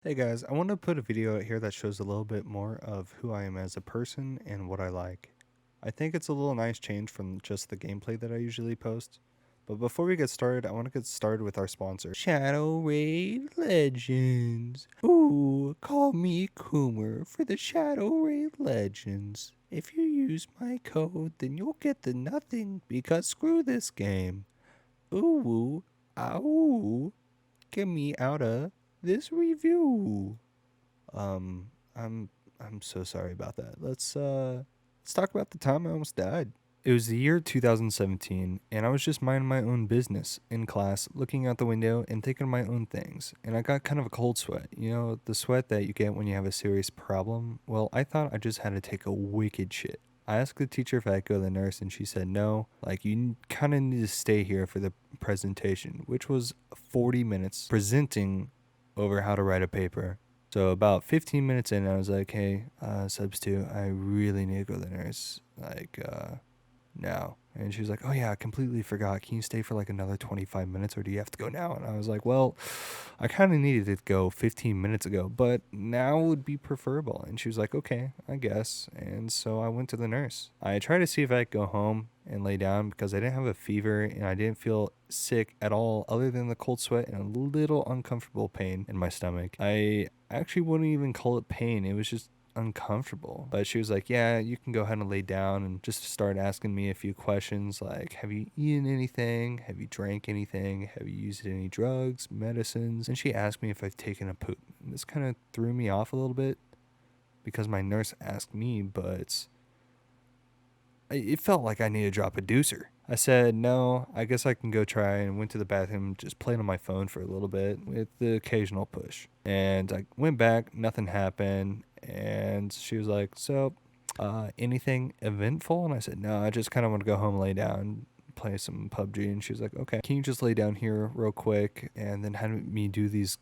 Hey guys, I want to put a video out here that shows a little bit more of who I am as a person and what I like. I think it's a little nice change from just the gameplay that I usually post. But before we get started, I want to get started with our sponsor, Shadow Raid Legends. Ooh, call me Coomer for the Shadow Raid Legends. If you use my code, then you'll get the nothing because screw this game. Ooh, ow, get me out of this review. Um, I'm so sorry about that. Let's talk about the time I almost died. It was the year 2017, and I was just minding my own business in class, looking out the window and thinking of my own things. And I got kind of a cold sweat. You know, the sweat that you get when you have a serious problem? Well, I thought I just had to take a wicked shit. I asked the teacher if I could go to the nurse, and she said no. Like, you kind of need to stay here for the presentation, which was 40 minutes presenting over how to write a paper. So about 15 minutes in, I was like, hey, substitute, I really need to go to the nurse, now. And she was like, oh yeah, I completely forgot. Can you stay for like another 25 minutes or do you have to go now? And I was like, well, I kind of needed to go 15 minutes ago, but now would be preferable. And she was like, okay, I guess. And so I went to the nurse. I tried to see if I could go home and lay down because I didn't have a fever and I didn't feel sick at all other than the cold sweat and a little uncomfortable pain in my stomach. I actually wouldn't even call it pain. It was just uncomfortable. But she was like, yeah, you can go ahead and lay down, and just start asking me a few questions like, have you eaten anything? Have you drank anything? Have you used any drugs, medicines? And she asked me if I've taken a poop. And this kind of threw me off a little bit because my nurse asked me, but it felt like I needed to drop a deucer. I said, no, I guess I can go try, and went to the bathroom, just played on my phone for a little bit with the occasional push. And I went back, nothing happened. And she was like, so, anything eventful? And I said, no, I just kind of want to go home, lay down, play some PUBG. And she was like, okay, can you just lay down here real quick? And then had me do these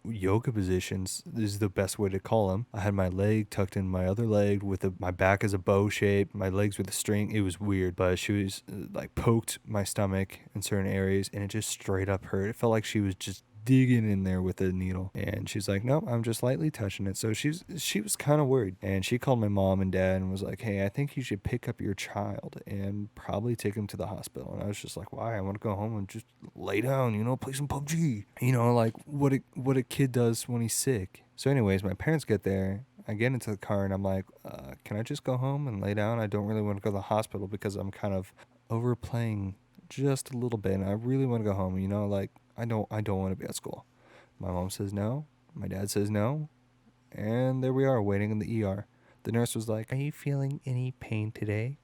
yoga positions. This is the best way to call them. I had my leg tucked in my other leg with my back as a bow shape, my legs with a string. It was weird, but she was like poked my stomach in certain areas and it just straight up hurt. It felt like she was just digging in there with a needle, and she's like, nope, I'm just lightly touching it. So she was kind of worried, and she called my mom and dad and was like, hey, I think you should pick up your child and probably take him to the hospital. And I was just like, why? I want to go home and just lay down, play some PUBG, like what a kid does when he's sick. So anyways, my parents get there, I get into the car, and I'm like, can I just go home and lay down? I don't really want to go to the hospital because I'm kind of overplaying just a little bit, and I really want to go home. Like, I don't want to be at school. My mom says no. My dad says no. And there we are, waiting in the ER. The nurse was like, are you feeling any pain today?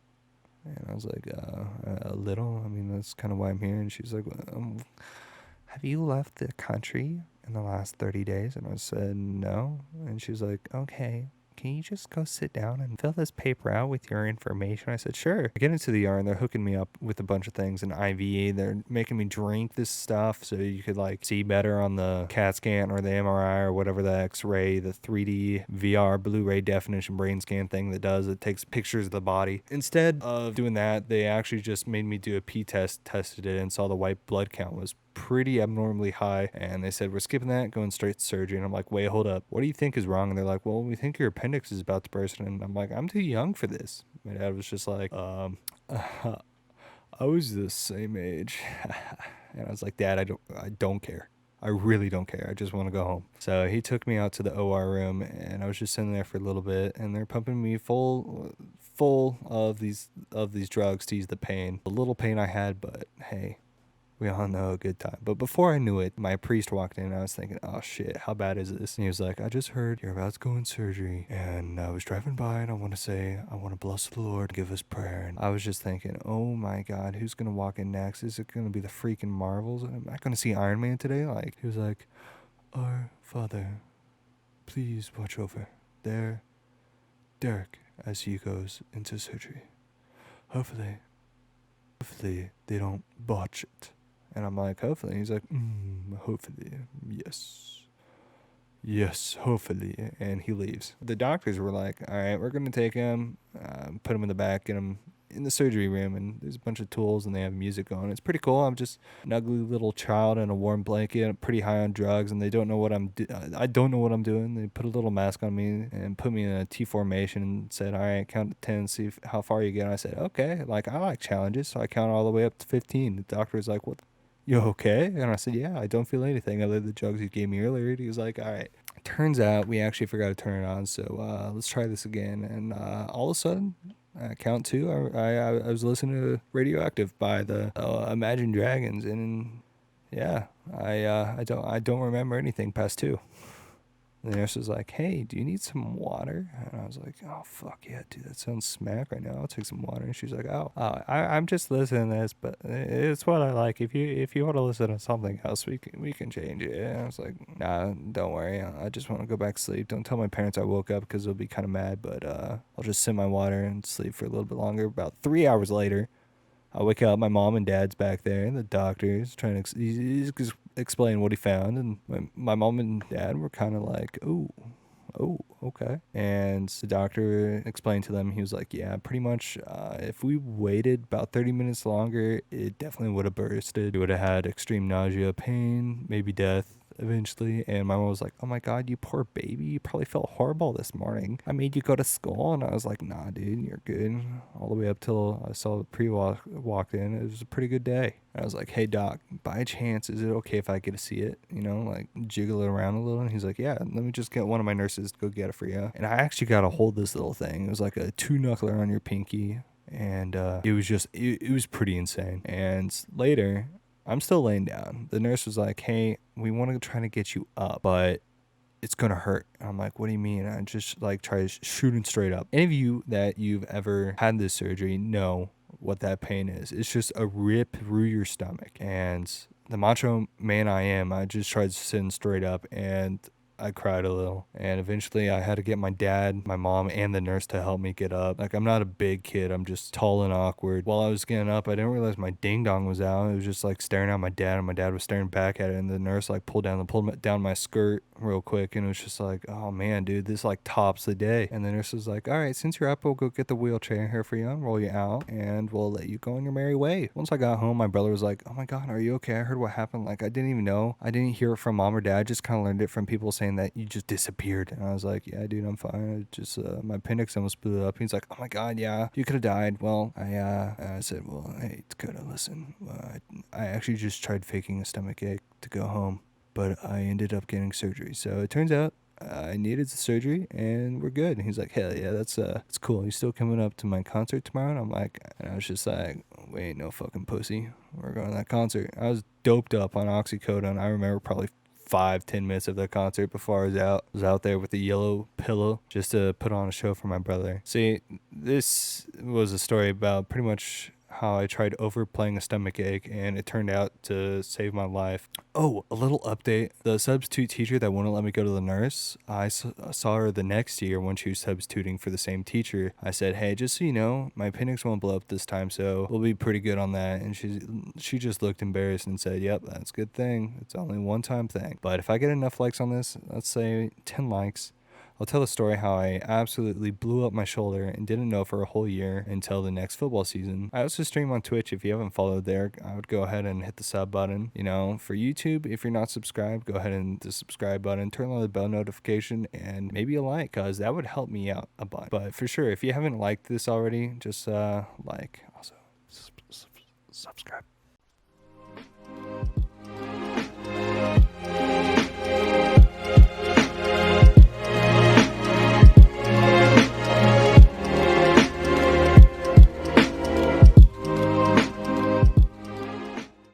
And I was like, a little. I mean, that's kind of why I'm here. And she's like, have you left the country in the last 30 days? And I said, no. And she's like, okay, can you just go sit down and fill this paper out with your information? I said, sure. I get into the ER and they're hooking me up with a bunch of things, an IV. They're making me drink this stuff so you could like see better on the CAT scan or the MRI or whatever, the X-ray, the 3D VR Blu-ray definition brain scan thing that does. It takes pictures of the body. Instead of doing that, they actually just made me do a P test, tested it, and saw the white blood count was pretty abnormally high, and they said, we're skipping that, going straight to surgery. And I'm like, wait, hold up, what do you think is wrong? And they're like, well, we think your appendix is about to burst. And I'm like, I'm too young for this. My dad was just like, I was the same age. And I was like, Dad, I don't care. I really don't care. I just want to go home. So he took me out to the OR room, and I was just sitting there for a little bit, and they're pumping me full of these drugs to ease the pain. The little pain I had, but hey, we all know a good time. But before I knew it, my priest walked in, and I was thinking, oh shit, how bad is this? And he was like, I just heard you're about to go in surgery, and I was driving by, and I want to bless the Lord, give us prayer. And I was just thinking, oh my God, who's going to walk in next? Is it going to be the freaking Marvels? Am I going to see Iron Man today? Like, he was like, our Father, please watch over there, Derek, as he goes into surgery. Hopefully they don't botch it. And I'm like, hopefully. And he's like, hopefully. Yes, hopefully. And he leaves. The doctors were like, all right, we're going to take him, put him in the back, get him in the surgery room, and there's a bunch of tools and they have music on. It's pretty cool. I'm just an ugly little child in a warm blanket. I'm pretty high on drugs, and they don't know what I don't know what I'm doing. They put a little mask on me and put me in a T formation and said, "All right, count to 10, see how far you get." And I said, "Okay." Like, I like challenges, so I count all the way up to 15. The doctor was like, "What? You okay?" And I said, "Yeah, I don't feel anything other than the drugs you gave me earlier." And he was like, "All right." Turns out we actually forgot to turn it on, so let's try this again. And all of a sudden, count two, I was listening to Radioactive by the Imagine Dragons, and yeah, I don't remember anything past two. The nurse was like, "Hey, do you need some water?" And I was like, "Oh, fuck yeah, dude, that sounds smack right now. I'll take some water." And she's like, I'm just listening to this, but it's what I like. If you want to listen to something else, we can change it." And I was like, "Nah, don't worry. I just want to go back to sleep. Don't tell my parents I woke up because they'll be kind of mad, but I'll just sip my water and sleep for a little bit longer." About 3 hours later, I wake up, my mom and dad's back there, and the doctor's trying to he's explain what he found, and my mom and dad were kind of like, oh, okay. And the doctor explained to them, he was like, "Yeah, pretty much, if we waited about 30 minutes longer, it definitely would have bursted. You would have had extreme nausea, pain, maybe death eventually." And my mom was like, "Oh my God, you poor baby. You probably felt horrible this morning. I made you go to school." And I was like, "Nah, dude, you're good." All the way up till I saw the pre-walk walked in. It was a pretty good day. I was like, "Hey doc, by chance, is it okay if I get to see it? You know, like jiggle it around a little?" And he's like, "Yeah, let me just get one of my nurses to go get it for you." And I actually got to hold this little thing. It was like a 2-knuckler on your pinky. And it was just, it was pretty insane. And later, I'm still laying down. The nurse was like, "Hey, we want to try to get you up, but it's going to hurt." And I'm like, "What do you mean?" And I just like try shooting straight up. Any of you that you've ever had this surgery know what that pain is. It's just a rip through your stomach. And the macho man I am, I just tried sitting straight up, and I cried a little. And eventually I had to get my dad, my mom, and the nurse to help me get up. Like, I'm not a big kid. I'm just tall and awkward. While I was getting up, I didn't realize my ding dong was out. It was just like staring at my dad, and my dad was staring back at it. And the nurse like pulled down my skirt real quick. And it was just like, "Oh man, dude, this like tops the day." And the nurse was like, "All right, since you're up, we'll go get the wheelchair here for you and roll you out, and we'll let you go on your merry way." Once I got home, my brother was like, "Oh my God, are you okay? I heard what happened." Like, I didn't even know. I didn't hear it from mom or dad. I just kind of learned it from people saying that you just disappeared. And I was like, "Yeah, dude, I'm fine. I just my appendix almost blew up." He's like, "Oh my God, yeah, you could have died." Well, I said, "Well, hey, Dakota, listen, I actually just tried faking a stomach ache to go home, but I ended up getting surgery. So it turns out I needed the surgery, and we're good." And he's like, "Hell yeah, that's cool. You still coming up to my concert tomorrow?" And I'm like, and I was just like, "Wait, no fucking pussy. We're going to that concert." I was doped up on oxycodone. I remember probably 5-10 minutes of the concert before I was out there with the yellow pillow just to put on a show for my brother. See, this was a story about pretty much how I tried overplaying a stomach ache, and it turned out to save my life. Oh, a little update. The substitute teacher that wouldn't let me go to the nurse, I saw her the next year when she was substituting for the same teacher. I said, "Hey, just so you know, my appendix won't blow up this time, so we'll be pretty good on that." And she just looked embarrassed and said, "Yep, that's a good thing. It's only a one-time thing. But if I get enough likes on this, let's say 10 likes, I'll tell the story how I absolutely blew up my shoulder and didn't know for a whole year until the next football season." I also stream on Twitch. If you haven't followed there, I would go ahead and hit the sub button. You know, for YouTube, if you're not subscribed, go ahead and hit the subscribe button, turn on the bell notification, and maybe a like, cause that would help me out a bunch. But for sure, if you haven't liked this already, just like, also subscribe.